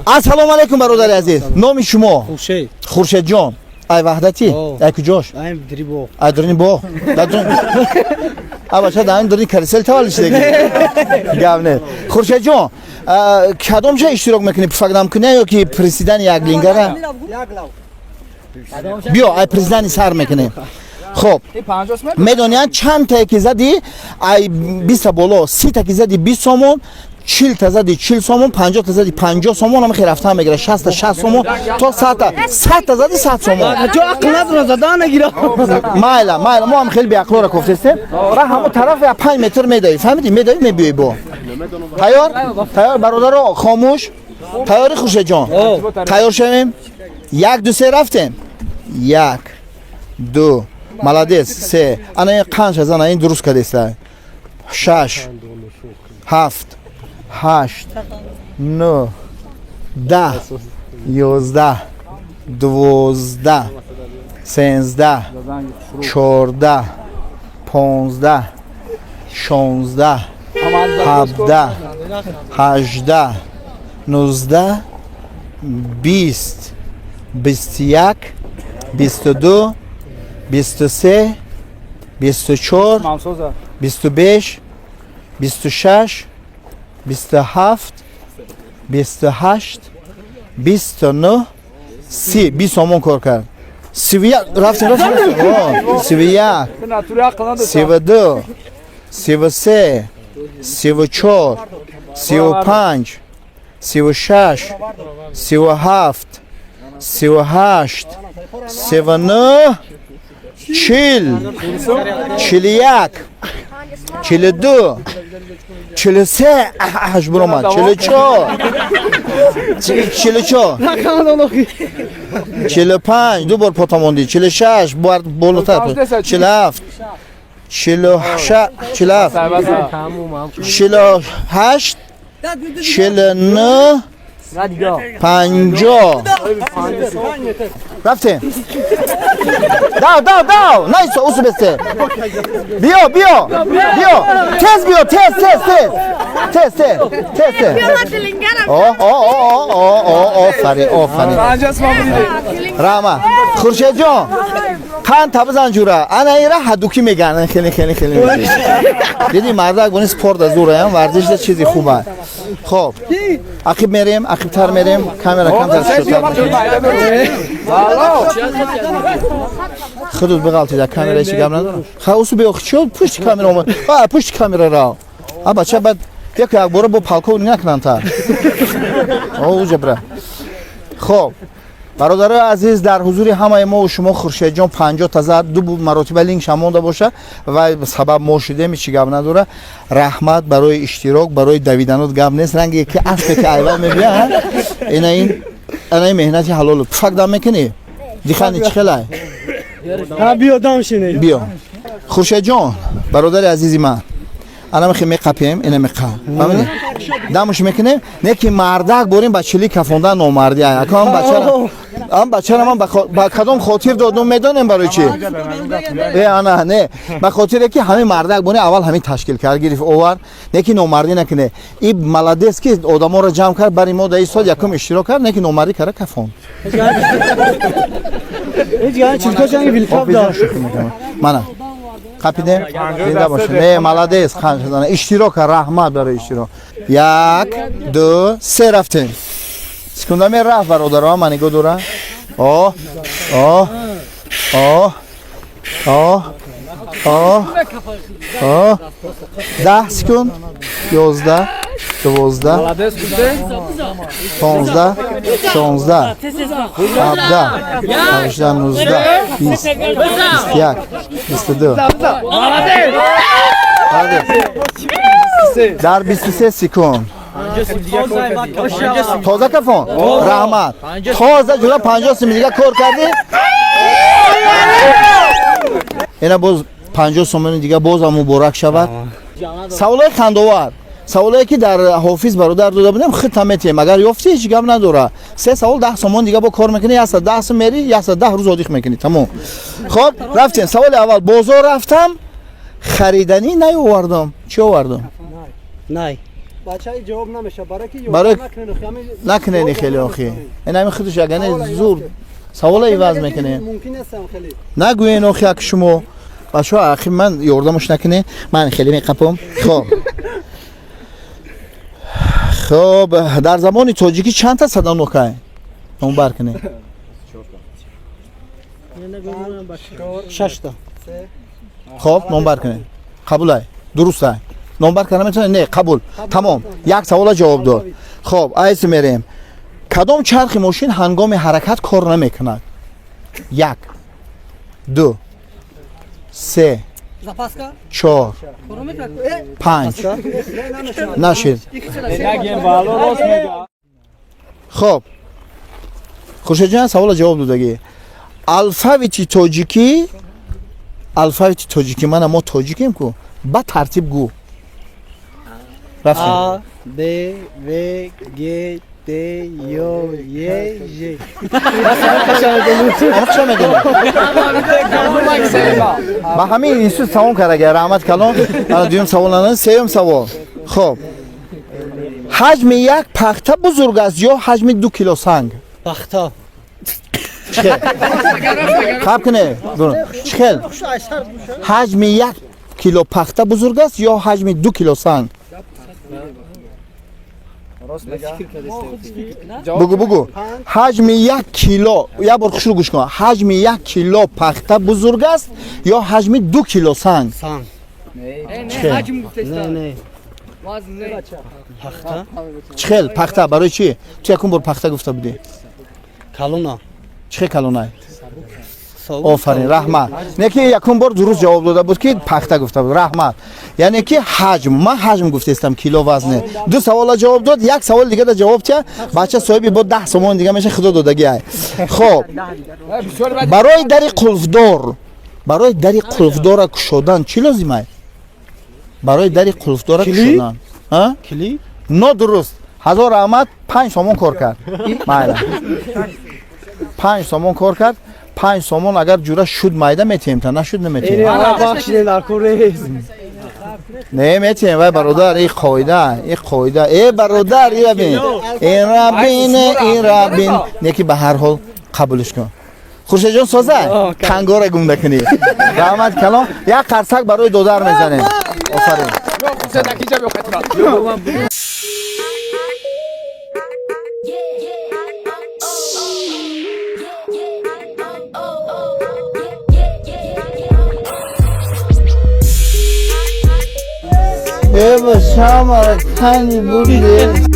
Ассалому алейкум бародари азиз. Номи шумо? Хуршед. Хуршедҷон. Ай ваҳдати? Ай куҷош? Айм дрибо. Ай дурни бо. Аба ча даим дурни карисел таваллиш деги. Гавне. Хуршедҷон, кадом ҷа иштирок мекунӣ? Пуфагдам кунӣ ё ки пресидани як лингара? Биё, ай президани сар мекунӣ. Хоб. Медонияд чанд та ки зади? Ай 20 боло, 30 та ки зади 20 сомон. 40 та зади 40 сомон, 50 та зади 50 сомон, ҳам рафта мегира 60 та 60 сомон, то 100 та зади 100 сомон. Ҷо ақл надро задан нагира. Майла, мо ҳам хеле беақлора гуфтестем. Ра ҳамо тараф я 5 метр медоӣ, фаҳмидӣ? Медоӣ мебиёӣ бо. Тайёр? Тайёр бародаро, хомӯш. Тайёри Хуршедҷон. Тайёр шавем. 1 2 3 рафтем. 1 2 молодец 3. Ана ин қанша зана ин дуруст кардеста. 6 7 8 9 10 11 12 13 14 15 16 17 18 19 20 21 22 23 24 25 26 27 28 29 30 20 сомон кор кард. 31 рафтем 31 32 33 34 35 36 37 38 39 40 41 42 43 аш буромад 44 45 ду бор потамонди 46 бар болотар 47 48 48 49 50 рафтем. Дав найсо усу бесте. Биё тез биё тез офарин рама Хуршедҷон қан табзан ҷура ана ира ҳадуки меган хеле диди мардак буни спорт азураям варзиш да чизи хуба. Хоб ақиб мерем ақибтар мерем камера камтар шудтар худуд биғалтида камера ичи гап надорам хаусу биё чо пушти камера омад пушти камера рао а бача бад як бора бо палков накунанд та ожабра. Хоб бародари азиз дар ҳузури ҳамаи мо шумо Хуршедҷон 50 та зад ду маротиба линк шамонда боша ва сабаб мо шудем ичи гап надора. Раҳмат барои иштирок, барои давиданот гап нест. Ранге ки аспе ки айвал мебия ана ин меҳнати ҳалол фагдам мекунӣ дихани чӣ хелай биё дамшине биё Хуршедҷон бародари азизи ман ана мехи меқапем ина меқа фаҳмидӣ дамуш мекунем не ки мардак борем ба чили кафондан номардӣ акам бачара ман ба кадом хотир додум медонем барои чӣ ана не ба хотире ки ҳамин мардак боре аввал ҳамин ташкил кард гирифт овар не ки номардӣ накуне и молодец ки одаморо ҷамъ кард бари мо дар ин сол якум иштирок кард не ки номардӣ кара кафон мана қапидем зинда боша не молодец иштирок раҳмат барои иштирок 1 2 3 рафтем секунда мер рафт бародаро ман нигоҳ дора 10 секунд 11 12 15 16 17 18 19 20 21 22 дар 23 секунд тоза кафон раҳмат тоза ҷура 50 сом дига кор кардӣ ина боз 50 сомони дига бозам муборак шавад. Саволои хандовар саволое ки дар ҳофиз бародар дода будем хита метем агар ёфти ҳеҷ гап надора 3 савол 10 сомон дига бо кор мекунӣ 10 сом мери 10 рӯз одих мекунӣ тамом. Хоб рафтем саволи аввал бозор рафтам хариданӣ наёвардам чӣ овардам най بچه‌ای جواب نمیشه برای کی برای- نکنه خیلی نکنه خیلی آخی این همین خودش اگه زور سوال ایواز میکنه ممکن است خیلی نگوین آخی که شما بچه ها اخی من یاردمش نکنه من خیلی میقپم خب خب در زمان تاجیکی چند تا صدا نوکه اون برکنه 6 تا خب نمبر کنه قبول ای درست ای نمبر کنه میتونه نه قبول تمام یک سوال جواب داد خب ایس میریم کدام چرخ ماشین هنگام حرکت کار نمیکند 1 2 3 запаска 4 5 نشید خب خوشا جان سوال جواب دادگی الفابeti تاجیکی من ما تاجیکیم کو با ترتیب گو رفتیم A B V G T Yo Y J نقشه میدونیم با همین اینسو تمام کرده رحمت کلام دویم سوال نه سوم سوال خب حجم یک پخته بزرگ است یا حجم 2 کیلو سنگ پخته خب کنه چخل حجم 1 کیلو پخته بزرگ است یا حجم 2 کیلو سنگ بگو حجم 1 کیلو یا بار خوش رو گوش کن حجم 1 کیلو پخته بزرگ است یا حجم 2 کیلو سنگ سنگ نه پخته چخل پخته برای چی تو یکون بار پخته گفته بودی کالونا چه کلونه آفرین رحمت نه که یکون بار درست جواب داده بود که پخته گفته بود رحمت یعنی که حجم من حجم گفته استم کیلو وزنه دو سوال جواب داد یک سوال دیگه دا جواب چه بچه صاحبی با 10 تومان دیگه میشه خدا دادگی ای خب برای دری قلفدار کشودن چی لازمه برای دری قلفدار کشودن ها کلی نه درست هزار رحمت 5 تومان کار کرد مایده 5 تومان کار کرد 5 تومان اگر جوره شد مایده میتیم تا نشد نمیتیم این بخشیده در کوره نه میتیم وای برادر این قاعده ای برادر این را بین یکی به هر حال قبولش کن خوشه جان سازه کنگار گم نکنی رحمت کلام یک قرصک برای دودر میزنه آفرین ای با شام را کنی بوده